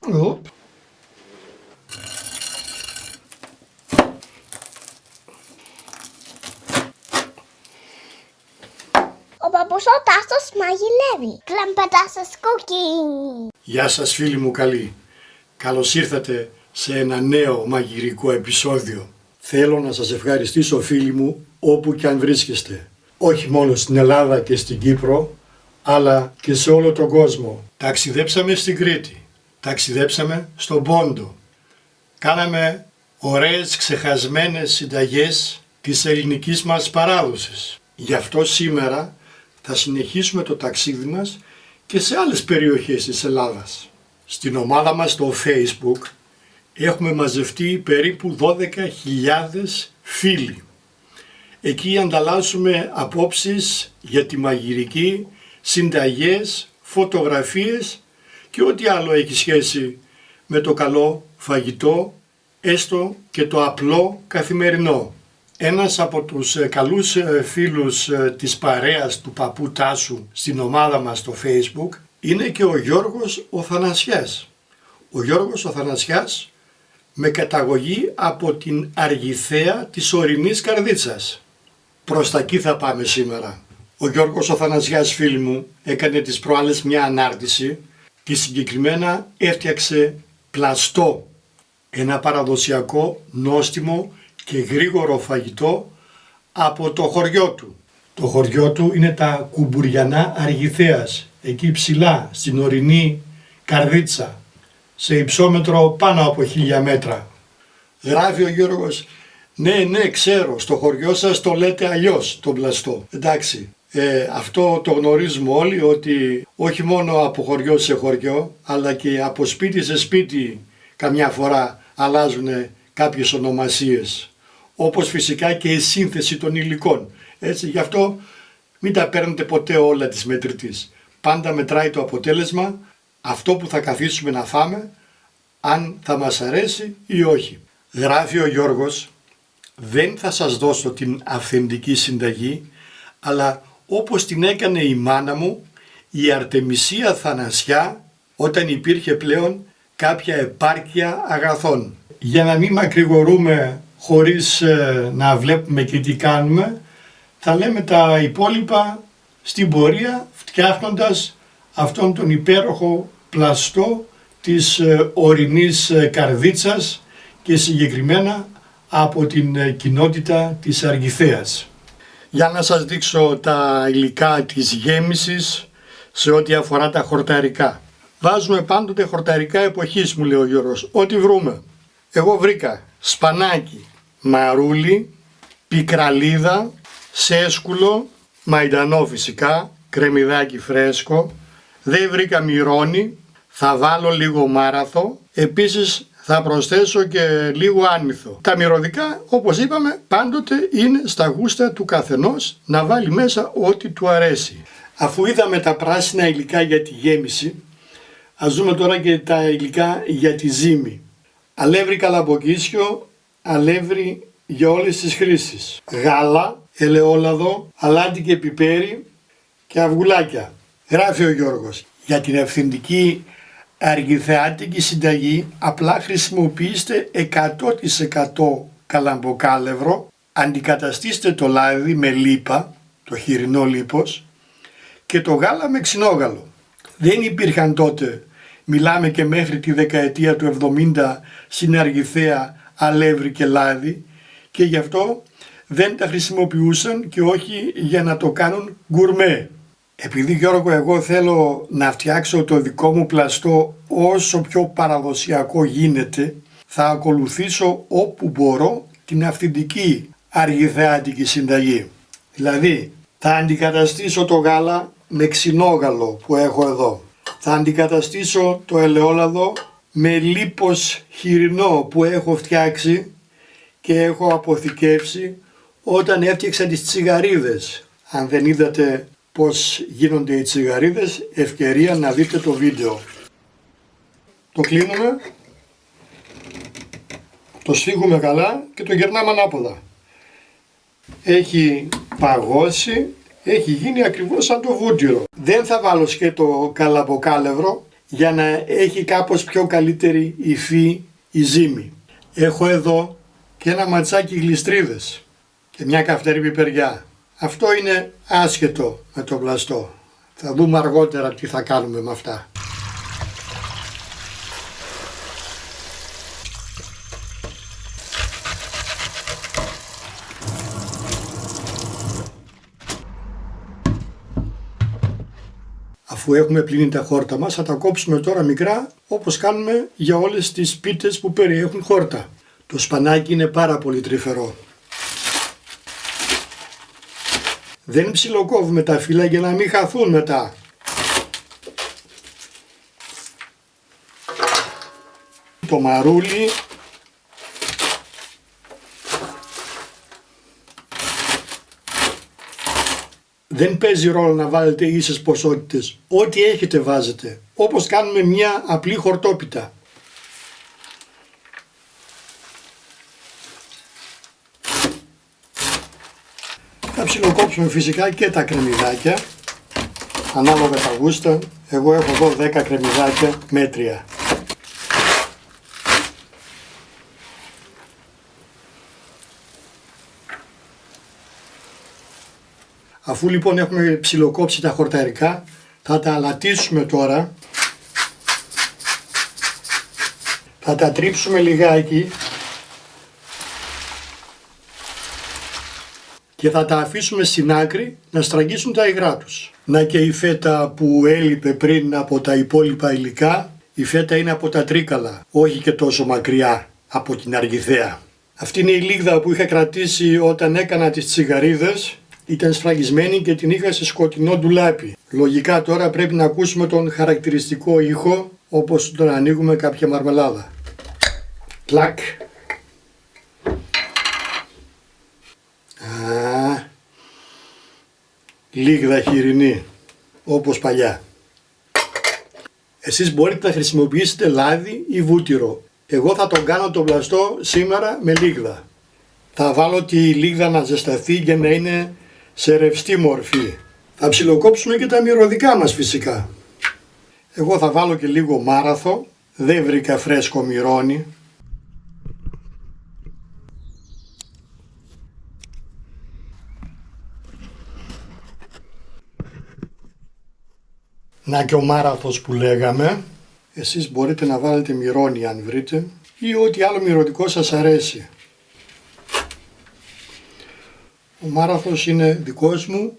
Οπ. Ο παππούς ο Τάσος μαγειρεύει. Κλαμπατάσος cooking. Γεια σας φίλοι μου καλοί. Καλώς ήρθατε σε ένα νέο μαγειρικό επεισόδιο. Θέλω να σας ευχαριστήσω φίλοι μου όπου και αν βρίσκεστε. Όχι μόνο στην Ελλάδα και στην Κύπρο, αλλά και σε όλο τον κόσμο. Ταξιδέψαμε στην Κρήτη, ταξιδέψαμε στον Πόντο. Κάναμε ωραίες ξεχασμένες συνταγές της ελληνικής μας παράδοσης. Γι' αυτό σήμερα θα συνεχίσουμε το ταξίδι μας και σε άλλες περιοχές της Ελλάδας. Στην ομάδα μας στο Facebook έχουμε μαζευτεί περίπου 12.000 φίλοι. Εκεί ανταλλάσσουμε απόψεις για τη μαγειρική, συνταγές, φωτογραφίες και ό,τι άλλο έχει σχέση με το καλό φαγητό, έστω και το απλό καθημερινό. Ένας από τους καλούς φίλους της παρέας του παππού Τάσου στην ομάδα μας στο Facebook είναι και ο Γιώργος ο Θανασιάς. Ο Γιώργος ο Θανασιάς με καταγωγή από την Αργιθέα της ορεινής Καρδίτσας. Προς τα εκεί θα πάμε σήμερα. Ο Γιώργος ο Θανασιάς φίλοι μου έκανε τις προάλλες μια ανάρτηση και συγκεκριμένα έφτιαξε πλαστό, ένα παραδοσιακό νόστιμο και γρήγορο φαγητό από το χωριό του. Το χωριό του είναι τα Κουμπουριανά Αργιθέας, εκεί ψηλά στην ορεινή Καρδίτσα, σε υψόμετρο πάνω από 1000 μέτρα. Γράφει ο Γιώργος, ναι ξέρω, στο χωριό σας το λέτε αλλιώς το πλαστό. Εντάξει, αυτό το γνωρίζουμε όλοι ότι όχι μόνο από χωριό σε χωριό, αλλά και από σπίτι σε σπίτι καμιά φορά αλλάζουν κάποιες ονομασίες. Όπως φυσικά και η σύνθεση των υλικών. Έτσι, γι' αυτό μην τα παίρνετε ποτέ όλα της μετρητής. Πάντα μετράει το αποτέλεσμα, αυτό που θα καθίσουμε να φάμε, αν θα μας αρέσει ή όχι. Γράφει ο Γιώργος, δεν θα σας δώσω την αυθεντική συνταγή, αλλά όπως την έκανε η μάνα μου, η Αρτεμισία Θανασιά, όταν υπήρχε πλέον κάποια επάρκεια αγαθών. Για να μην μακρηγορούμε χωρίς να βλέπουμε και τι κάνουμε, θα λέμε τα υπόλοιπα στην πορεία, φτιάχνοντας αυτόν τον υπέροχο πλαστό της ορεινής Καρδίτσας και συγκεκριμένα από την κοινότητα της Αργιθέας. Για να σας δείξω τα υλικά της γέμισης σε ό,τι αφορά τα χορταρικά. Βάζουμε πάντοτε χορταρικά εποχής, μου λέει ο Γιώργος, ό,τι βρούμε. Εγώ βρήκα σπανάκι, μαρούλι, πικραλίδα, σέσκουλο, μαϊντανό φυσικά, κρεμμυδάκι φρέσκο, δεν βρήκα μυρώνι, θα βάλω λίγο μάραθο, επίσης θα προσθέσω και λίγο άνηθο. Τα μυρωδικά, όπως είπαμε, πάντοτε είναι στα γούστα του καθενός να βάλει μέσα ό,τι του αρέσει. Αφού είδαμε τα πράσινα υλικά για τη γέμιση, ας δούμε τώρα και τα υλικά για τη ζύμη. Αλεύρι καλαμποκίσιο, αλεύρι για όλες τις χρήσεις. Γάλα, ελαιόλαδο, αλάτι και πιπέρι και αυγουλάκια. Γράφει ο Γιώργος, για την αυθεντική αργιθεάτικη συνταγή απλά χρησιμοποιήστε 100% καλαμποκάλευρο, αντικαταστήστε το λάδι με λίπα, το χοιρινό λίπος, και το γάλα με ξινόγαλο. Δεν υπήρχαν τότε, μιλάμε και μέχρι τη δεκαετία του 70 στην Αργιθέα, αλεύρι και λάδι, και γι' αυτό δεν τα χρησιμοποιούσαν και όχι για να το κάνουν γκουρμέ. Επειδή Γιώργο εγώ θέλω να φτιάξω το δικό μου πλαστό όσο πιο παραδοσιακό γίνεται, θα ακολουθήσω όπου μπορώ την αυθεντική αργιθεάτικη συνταγή. Δηλαδή θα αντικαταστήσω το γάλα με ξινόγαλο που έχω εδώ. Θα αντικαταστήσω το ελαιόλαδο με λίπος χοιρινό που έχω φτιάξει και έχω αποθηκεύσει όταν έφτιαξα τις τσιγαρίδες. Αν δεν είδατε πώς γίνονται οι τσιγαρίδες, ευκαιρία να δείτε το βίντεο. Το κλείνουμε, το σφίγγουμε καλά και το γυρνάμε ανάποδα. Έχει παγώσει, έχει γίνει ακριβώς σαν το βούτυρο. Δεν θα βάλω σκέτο καλαμποκάλευρο για να έχει κάπως πιο καλύτερη υφή η ζύμη. Έχω εδώ και ένα ματσάκι γλιστρίδες και μια καυτερή πιπεριά. Αυτό είναι άσχετο με το πλαστό. Θα δούμε αργότερα τι θα κάνουμε με αυτά. Αφού έχουμε πλύνει τα χόρτα μας, θα τα κόψουμε τώρα μικρά, όπως κάνουμε για όλες τις πίτες που περιέχουν χόρτα. Το σπανάκι είναι πάρα πολύ τρυφερό. Δεν ψιλοκόβουμε τα φύλλα για να μην χαθούν μετά. Το μαρούλι δεν παίζει ρόλο να βάλετε ίσες ποσότητες. Ό,τι έχετε βάζετε. Όπως κάνουμε μια απλή χορτόπιτα. Θα ψιλοκόψουμε φυσικά και τα κρεμμυδάκια. Ανάλογα τα γούστα. Εγώ έχω εδώ 10 κρεμμυδάκια μέτρια. Αφού λοιπόν έχουμε ψιλοκόψει τα χορταρικά, θα τα αλατίσουμε τώρα. Θα τα τρίψουμε λιγάκι και θα τα αφήσουμε στην άκρη να στραγγίσουν τα υγρά τους. Να και η φέτα που έλειπε πριν από τα υπόλοιπα υλικά, η φέτα είναι από τα Τρίκαλα, όχι και τόσο μακριά από την Αργιθέα. Αυτή είναι η λίγδα που είχα κρατήσει όταν έκανα τις τσιγαρίδες. Ήταν σφραγισμένη και την είχα σε σκοτεινό ντουλάπι. Λογικά τώρα πρέπει να ακούσουμε τον χαρακτηριστικό ήχο, όπως τον ανοίγουμε κάποια μαρμελάδα. Κλακ. Λίγδα χοιρινή, όπως παλιά. Εσείς μπορείτε να χρησιμοποιήσετε λάδι ή βούτυρο. Εγώ θα τον κάνω το πλαστό σήμερα με λίγδα. Θα βάλω τη λίγδα να ζεσταθεί για να είναι σε ρευστή μορφή. Θα ψιλοκόψουμε και τα μυρωδικά μας φυσικά. Εγώ θα βάλω και λίγο μάραθο. Δεν βρήκα φρέσκο μυρώνι. Να και ο μάραθος που λέγαμε. Εσείς μπορείτε να βάλετε μυρώνι αν βρείτε ή ό,τι άλλο μυρωδικό σας αρέσει. Ο μάραθος είναι δικός μου.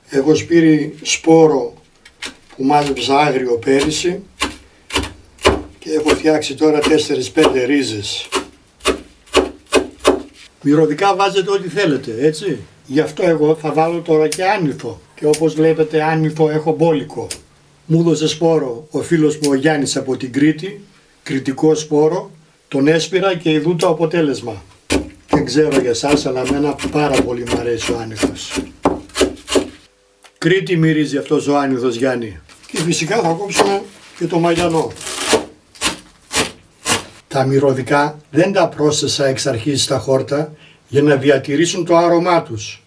Έχω σπείρει σπόρο που μάζεψα άγριο πέρυσι και έχω φτιάξει τώρα 4-5 ρίζες. Μυρωδικά βάζετε ό,τι θέλετε, έτσι. Γι' αυτό εγώ θα βάλω τώρα και άνηθο. Και όπως βλέπετε άνηθο έχω μπόλικο. Μου έδωσε σπόρο ο φίλος μου ο Γιάννης από την Κρήτη, κρητικό σπόρο, τον έσπειρα και ειδού το αποτέλεσμα. Δεν ξέρω για εσάς, αλλά εμένα πάρα πολύ μου αρέσει ο άνηθος. Κρήτη μυρίζει αυτός ο άνηθος, Γιάννη. Και φυσικά θα κόψουμε και το μαγιανό. Τα μυρωδικά δεν τα πρόσθεσα εξ αρχής στα χόρτα για να διατηρήσουν το άρωμά τους.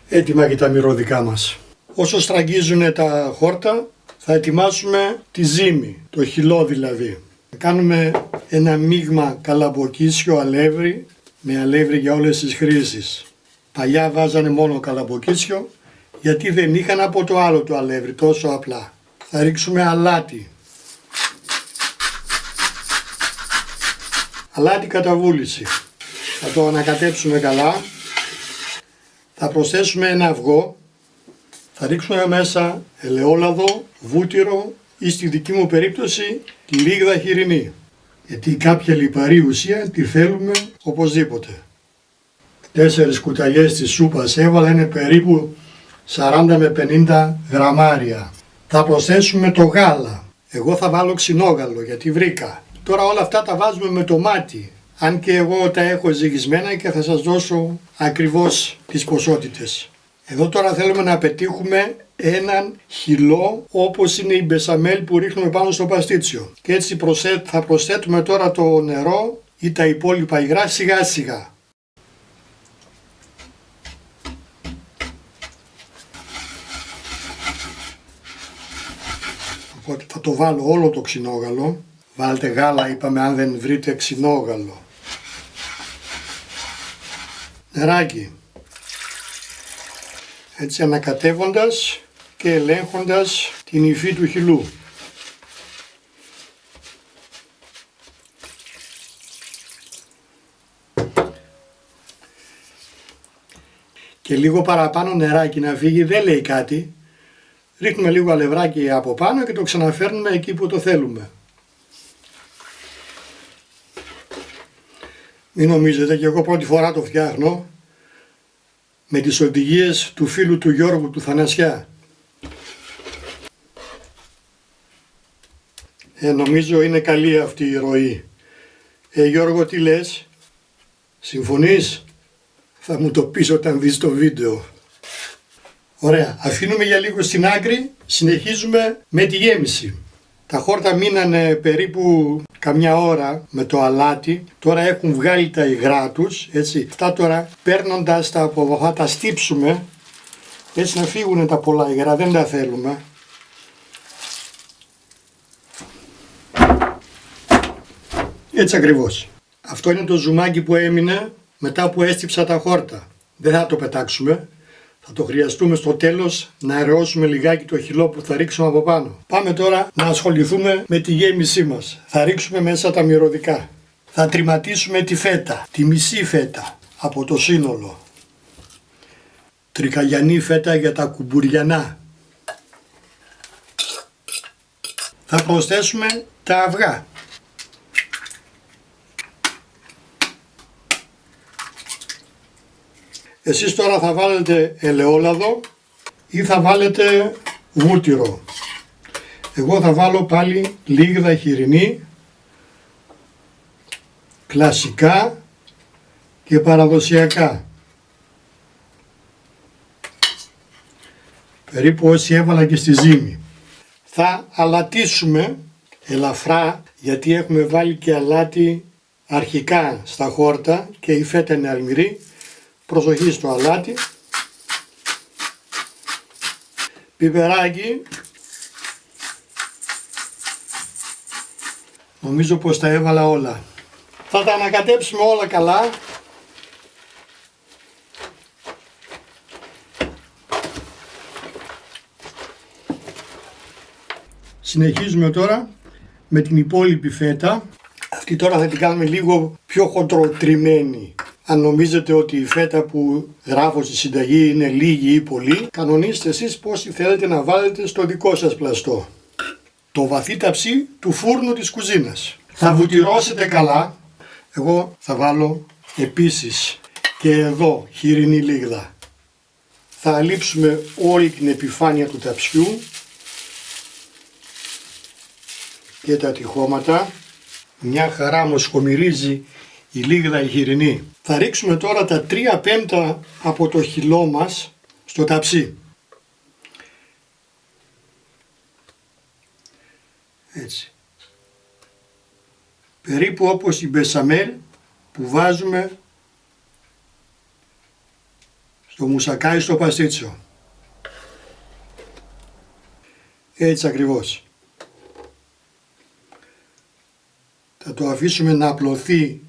Έτοιμα και τα μυρωδικά μας. Όσο στραγγίζουν τα χόρτα θα ετοιμάσουμε τη ζύμη, το χυλό δηλαδή. Θα κάνουμε ένα μείγμα καλαμποκίσιο αλεύρι με αλεύρι για όλες τις χρήσεις. Παλιά βάζανε μόνο καλαμποκίσιο γιατί δεν είχαν από το άλλο το αλεύρι τόσο απλά. Θα ρίξουμε αλάτι. Αλάτι κατά βούληση. Θα το ανακατέψουμε καλά. Θα προσθέσουμε ένα αυγό. Θα ρίξουμε μέσα ελαιόλαδο, βούτυρο ή στη δική μου περίπτωση λίγδα χοιρινή. Γιατί κάποια λιπαρή ουσία τη θέλουμε οπωσδήποτε. 4 κουταλιές της σούπας έβαλα, είναι περίπου 40 με 50 γραμμάρια. Θα προσθέσουμε το γάλα. Εγώ θα βάλω ξινόγαλο γιατί βρήκα. Τώρα όλα αυτά τα βάζουμε με το μάτι. Αν και εγώ τα έχω ζυγισμένα και θα σας δώσω ακριβώς τις ποσότητες. Εδώ τώρα θέλουμε να πετύχουμε έναν χυλό όπως είναι η μπεσαμέλ που ρίχνουμε πάνω στο παστίτσιο. Και έτσι θα προσθέτουμε τώρα το νερό ή τα υπόλοιπα υγρά σιγά σιγά. Οπότε θα το βάλω όλο το ξινόγαλο. Βάλτε γάλα, είπαμε, αν δεν βρείτε ξινόγαλο. Νεράκι. Έτσι ανακατεύοντας και ελέγχοντας την υφή του χυλού. Και λίγο παραπάνω νεράκι να φύγει δεν λέει κάτι. Ρίχνουμε λίγο αλευράκι από πάνω και το ξαναφέρνουμε εκεί που το θέλουμε. Μην νομίζετε, και εγώ πρώτη φορά το φτιάχνω με τις οδηγίες του φίλου του Γιώργου του Θανασιά. Νομίζω είναι καλή αυτή η ροή. Γιώργο, τι λες? Συμφωνείς? Θα μου το πεις όταν δεις το βίντεο. Ωραία, αφήνουμε για λίγο στην άκρη, συνεχίζουμε με τη γέμιση. Τα χόρτα μείνανε περίπου καμιά ώρα με το αλάτι, τώρα έχουν βγάλει τα υγρά τους, έτσι. Αυτά τώρα παίρνοντας τα από εδώ θα τα στύψουμε, έτσι να φύγουν τα πολλά υγρά, δεν τα θέλουμε. Έτσι ακριβώς. Αυτό είναι το ζουμάκι που έμεινε μετά που έστυψα τα χόρτα. Δεν θα το πετάξουμε. Θα το χρειαστούμε στο τέλος να αερώσουμε λιγάκι το χυλό που θα ρίξουμε από πάνω. Πάμε τώρα να ασχοληθούμε με τη γέμισή μας. Θα ρίξουμε μέσα τα μυρωδικά. Θα τριματίσουμε τη φέτα, τη μισή φέτα από το σύνολο. Τρικαγιανή φέτα για τα κουμπουριανά. Θα προσθέσουμε τα αυγά. Εσείς τώρα θα βάλετε ελαιόλαδο ή θα βάλετε βούτυρο. Εγώ θα βάλω πάλι λίγδα χοιρινή, κλασικά και παραδοσιακά. Περίπου όσοι έβαλα και στη ζύμη. Θα αλατίσουμε ελαφρά, γιατί έχουμε βάλει και αλάτι αρχικά στα χόρτα και η φέτα είναι αλμυρή. Προσοχή στο αλάτι, πιπεράκι, νομίζω πως τα έβαλα όλα. Θα τα ανακατέψουμε όλα καλά. Συνεχίζουμε τώρα με την υπόλοιπη φέτα. Αυτή τώρα θα την κάνουμε λίγο πιο χοντροτριμμένη. Αν νομίζετε ότι η φέτα που γράφω στη συνταγή είναι λίγη ή πολύ, κανονίστε εσείς πόσοι θέλετε να βάλετε στο δικό σας πλαστό. Το βαθύ ταψί του φούρνου της κουζίνας. Θα βουτυρώσετε καλά. Εγώ θα βάλω επίσης και εδώ χοιρινή λίγδα. Θα αλείψουμε όλη την επιφάνεια του ταψιού και τα τυχώματα. Μια χαρά μοσχομυρίζει η λίγδα η χοιρινή. Θα ρίξουμε τώρα τα 3/5 από το χυλό μας στο ταψί. Έτσι. Περίπου όπως η μπεσαμέλ που βάζουμε στο μουσακάι στο παστίτσιο. Έτσι ακριβώς. Θα το αφήσουμε να απλωθεί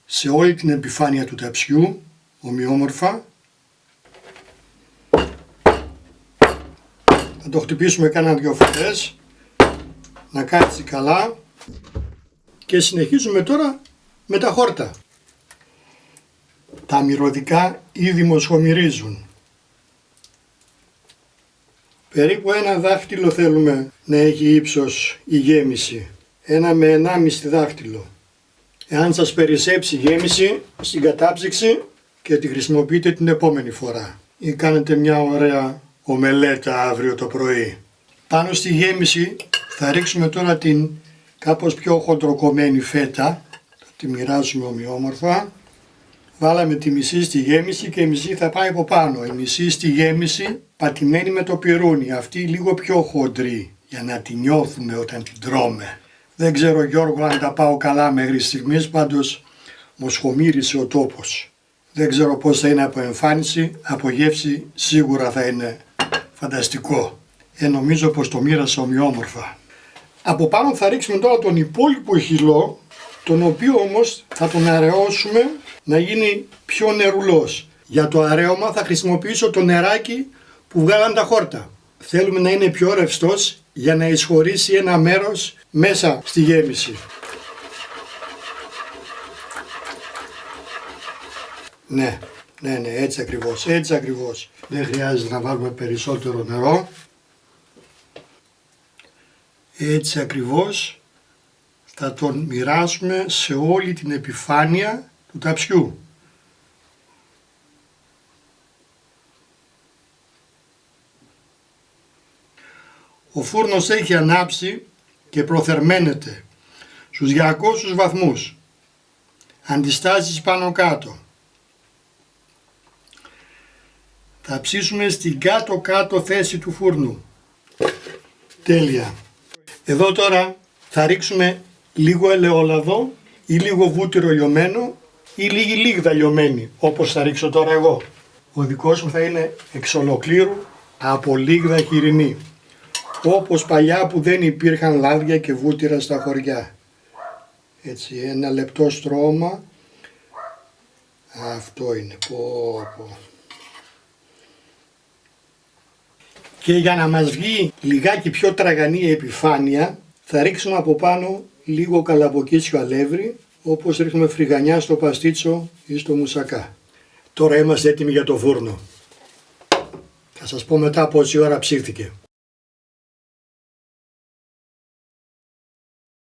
σε όλη την επιφάνεια του ταψιού, ομοιόμορφα. Θα το χτυπήσουμε κάνα 2 φορές, να κάτσει καλά και συνεχίζουμε τώρα με τα χόρτα. Τα μυρωδικά ήδη μοσχομυρίζουν. Περίπου ένα δάχτυλο θέλουμε να έχει ύψος η γέμιση, 1 με 1,5 δάχτυλο. Εάν σας περισσέψει η γέμιση, στην κατάψυξη και τη χρησιμοποιείτε την επόμενη φορά. Ή κάνετε μια ωραία ομελέτα αύριο το πρωί. Πάνω στη γέμιση θα ρίξουμε τώρα την κάπως πιο χοντροκομμένη φέτα. Θα τη μοιράσουμε ομοιόμορφα. Βάλαμε τη μισή στη γέμιση και η μισή θα πάει από πάνω. Η μισή στη γέμιση πατημένη με το πιρούνι. Αυτή λίγο πιο χοντρή για να τη νιώθουμε όταν την τρώμε. Δεν ξέρω Γιώργο αν τα πάω καλά μέχρι στιγμής, πάντως μοσχομύρισε ο τόπος. Δεν ξέρω πώς θα είναι από εμφάνιση, από γεύση σίγουρα θα είναι φανταστικό. Νομίζω πως το μοίρασα ομοιόμορφα. Από πάνω θα ρίξουμε τώρα τον υπόλοιπο χυλό, τον οποίο όμως θα τον αραιώσουμε να γίνει πιο νερουλός. Για το αραίωμα θα χρησιμοποιήσω το νεράκι που βγάλαν τα χόρτα. Θέλουμε να είναι πιο ρευστός για να εισχωρήσει ένα μέρος μέσα στη γέμιση. Ναι, έτσι ακριβώς. Δεν χρειάζεται να βάλουμε περισσότερο νερό. Έτσι ακριβώς θα τον μοιράσουμε σε όλη την επιφάνεια του ταψιού. Ο φούρνος έχει ανάψει και προθερμαίνεται στους 200 βαθμούς. Αντιστάσεις πάνω κάτω. Θα ψήσουμε στην κάτω θέση του φούρνου. Τέλεια. Εδώ τώρα θα ρίξουμε λίγο ελαιόλαδο ή λίγο βούτυρο λιωμένο ή λίγη λίγδα λιωμένη, όπως θα ρίξω τώρα εγώ. Ο δικός μου θα είναι εξ ολοκλήρου από λίγδα χοιρινή, όπως παλιά που δεν υπήρχαν λάδια και βούτυρα στα χωριά. Έτσι, ένα λεπτό στρώμα. Αυτό είναι. Και για να μας βγει λιγάκι πιο τραγανή η επιφάνεια, θα ρίξουμε από πάνω λίγο καλαμποκίτσιο αλεύρι, όπως ρίχνουμε φρυγανιά στο παστίτσο ή στο μουσακά. Τώρα είμαστε έτοιμοι για το φούρνο. Θα σας πω μετά πόση ώρα ψήθηκε.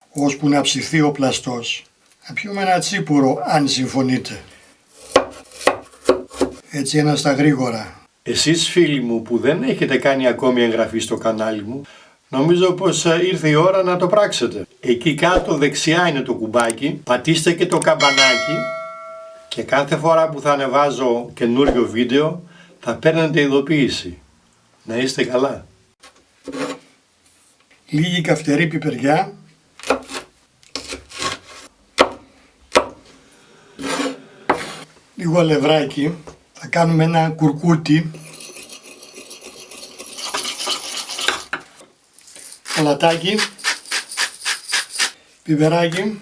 Ώσπου να ψηθεί ο πλαστός, θα πιούμε ένα τσίπουρο αν συμφωνείτε. Έτσι ένα στα γρήγορα. Εσείς φίλοι μου που δεν έχετε κάνει ακόμη εγγραφή στο κανάλι μου, νομίζω πως ήρθε η ώρα να το πράξετε. Εκεί κάτω δεξιά είναι το κουμπάκι, πατήστε και το καμπανάκι και κάθε φορά που θα ανεβάζω καινούριο βίντεο θα παίρνετε ειδοποίηση. Να είστε καλά. Λίγη καυτερή πιπεριά. Λίγο αλευράκι. Θα κάνουμε ένα κουρκούτι. Σαλατάκι. Πιπεράκι.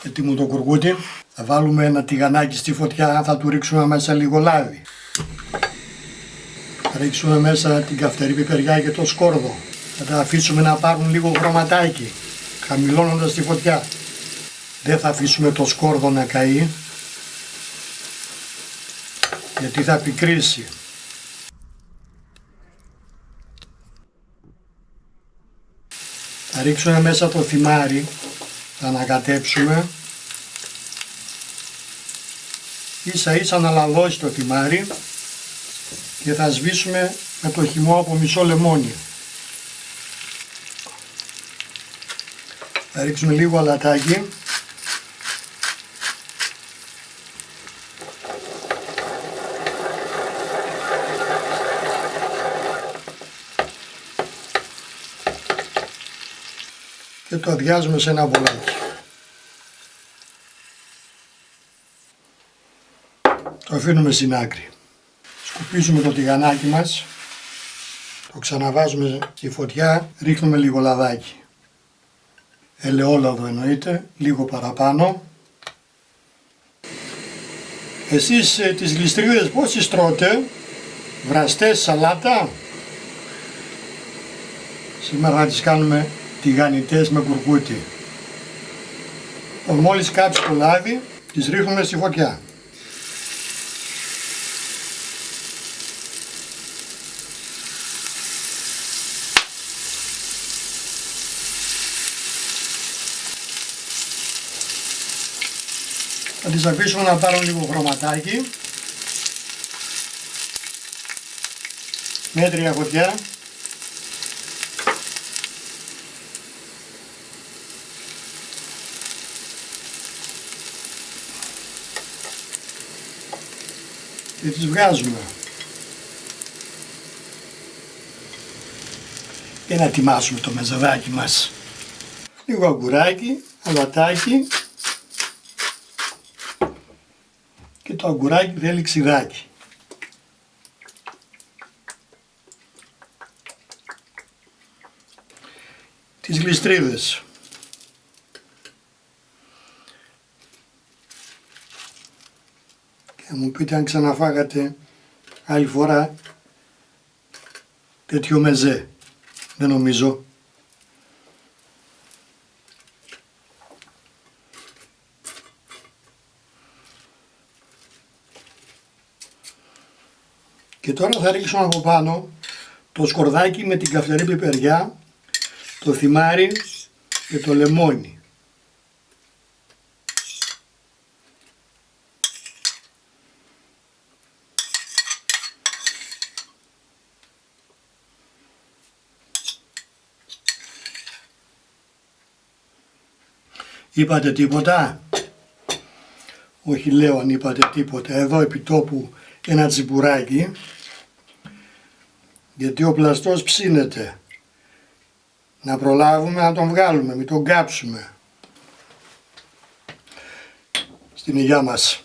Έτοιμο το κουρκούτι. Θα βάλουμε ένα τηγανάκι στη φωτιά, θα του ρίξουμε μέσα λίγο λάδι. Θα ρίξουμε μέσα την καυτερή πιπεριά και το σκόρδο. Θα τα αφήσουμε να πάρουν λίγο χρωματάκι, χαμηλώνοντας τη φωτιά. Δεν θα αφήσουμε το σκόρδο να καεί, γιατί θα πικρίσει. Θα ρίξουμε μέσα το θυμάρι, θα ανακατέψουμε. Ίσα ίσα να λαδώσει το θυμάρι και θα σβήσουμε με το χυμό από μισό λεμόνι. Θα ρίξουμε λίγο αλατάκι. Και το αδειάζουμε σε ένα μπολάκι. Το αφήνουμε στην άκρη. Σκουπίζουμε το τηγανάκι μας, το ξαναβάζουμε στη φωτιά, ρίχνουμε λίγο λαδάκι. Ελαιόλαδο εννοείται, λίγο παραπάνω. Εσείς τις γλιστρίδες πώς τις τρώτε, βραστές, σαλάτα? Σήμερα θα τις κάνουμε τηγανιτές με κουρκούτι. Μόλις κάψει το λάδι, τις ρίχνουμε στη φωτιά. Θα τις αφήσουμε να πάρουν λίγο χρωματάκι. Μέτρια φωτιά. Και τις βγάζουμε. Και να ετοιμάσουμε το μεζεδάκι μας. Λίγο αγκουράκι, αλατάκι. Και το αγκουράκι θέλει ξιδάκι. τις γλιστρίδες. Και μου πείτε αν ξαναφάγατε άλλη φορά τέτοιο μεζέ. Δεν νομίζω. Και τώρα θα ρίξω από πάνω το σκορδάκι με την καυτερή πιπεριά, το θυμάρι και το λεμόνι. Είπατε τίποτα? Όχι, λέω αν είπατε τίποτα. Εδώ επί τόπου ένα τσιπουράκι, γιατί ο πλαστός ψήνεται. Να προλάβουμε να τον βγάλουμε, μην τον κάψουμε. Στην υγειά μας.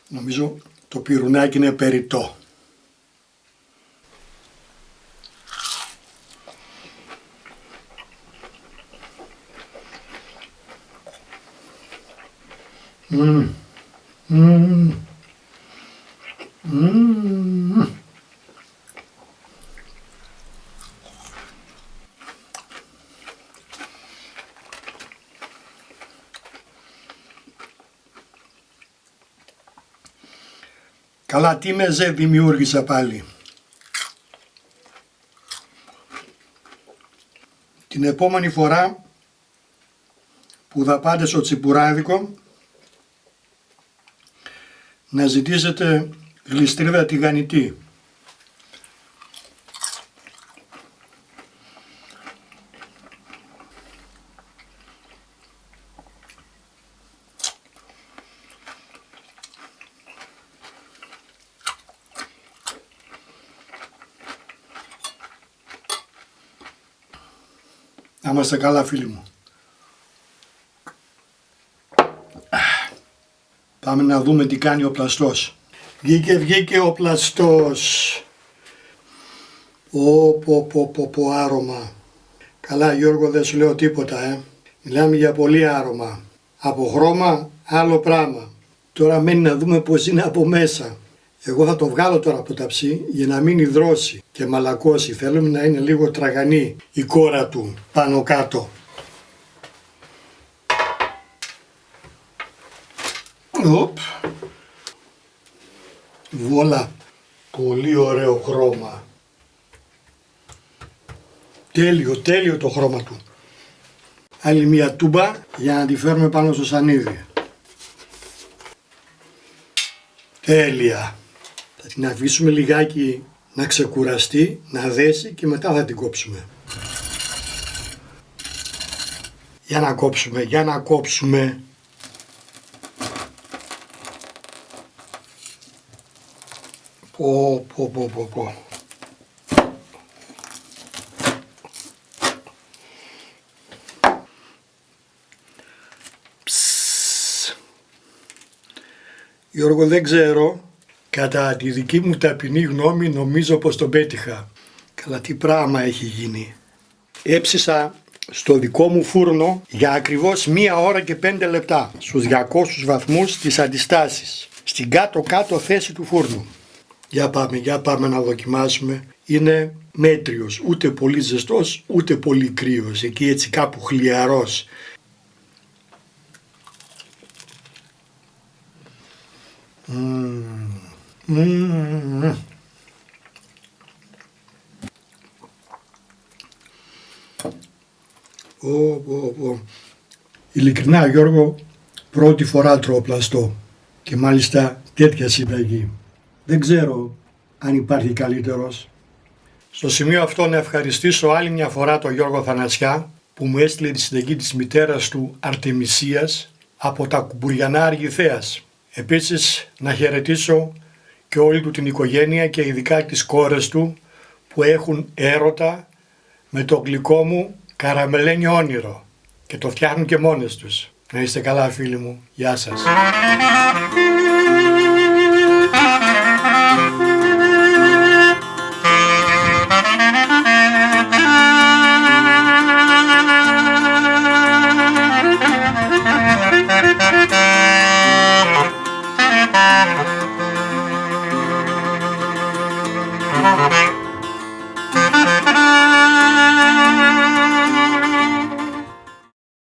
Νομίζω το πυρουνάκι είναι περιττό. Καλά, τι μεζέ δημιούργησα πάλι. Την επόμενη φορά που θα πάτε στο τσιπουράδικο να ζητήσετε γλιστρίδα τηγανιτή. Να είμαστε καλά, φίλοι μου. Πάμε να δούμε τι κάνει ο πλαστός. Βγήκε ο πλαστός. Πω άρωμα. Καλά, Γιώργο, δεν σου λέω τίποτα, Μιλάμε για πολύ άρωμα. Από χρώμα άλλο πράγμα. Τώρα μένει να δούμε πως είναι από μέσα. Εγώ θα το βγάλω τώρα από το ταψί για να μην υδρώσει και μαλακώσει. Θέλουμε να είναι λίγο τραγανή η κόρα του πάνω κάτω. Οπ. Βόλα. Πολύ ωραίο χρώμα. Τέλειο το χρώμα του. Άλλη μία τούμπα για να τη φέρουμε πάνω στο σανίδι. Τέλεια. Θα την αφήσουμε λιγάκι να ξεκουραστεί, να δέσει και μετά θα την κόψουμε. Για να κόψουμε. Πω. Γιώργο, δεν ξέρω, κατά τη δική μου ταπεινή γνώμη νομίζω πως τον πέτυχα. Καλά, τι πράγμα έχει γίνει. Έψησα στο δικό μου φούρνο για ακριβώς 1 ώρα και 5 λεπτά στους 200 βαθμούς της αντιστάσης, στην κάτω θέση του φούρνου. Για πάμε να δοκιμάσουμε. Είναι μέτριος, ούτε πολύ ζεστός ούτε πολύ κρύος, εκεί έτσι κάπου χλιαρός. Ειλικρινά, Γιώργο, πρώτη φορά τρώω πλαστό και μάλιστα τέτοια συνταγή. Δεν ξέρω αν υπάρχει καλύτερος. Στο σημείο αυτό να ευχαριστήσω άλλη μια φορά τον Γιώργο Θανασιά που μου έστειλε τη συνταγή της μητέρας του Αρτεμισίας από τα Κουμπουριανά Αργιθέας. Επίσης να χαιρετήσω και όλη του την οικογένεια και ειδικά τις κόρες του που έχουν έρωτα με το γλυκό μου καραμελένιο όνειρο και το φτιάχνουν και μόνες τους. Να είστε καλά, φίλοι μου. Γεια σας.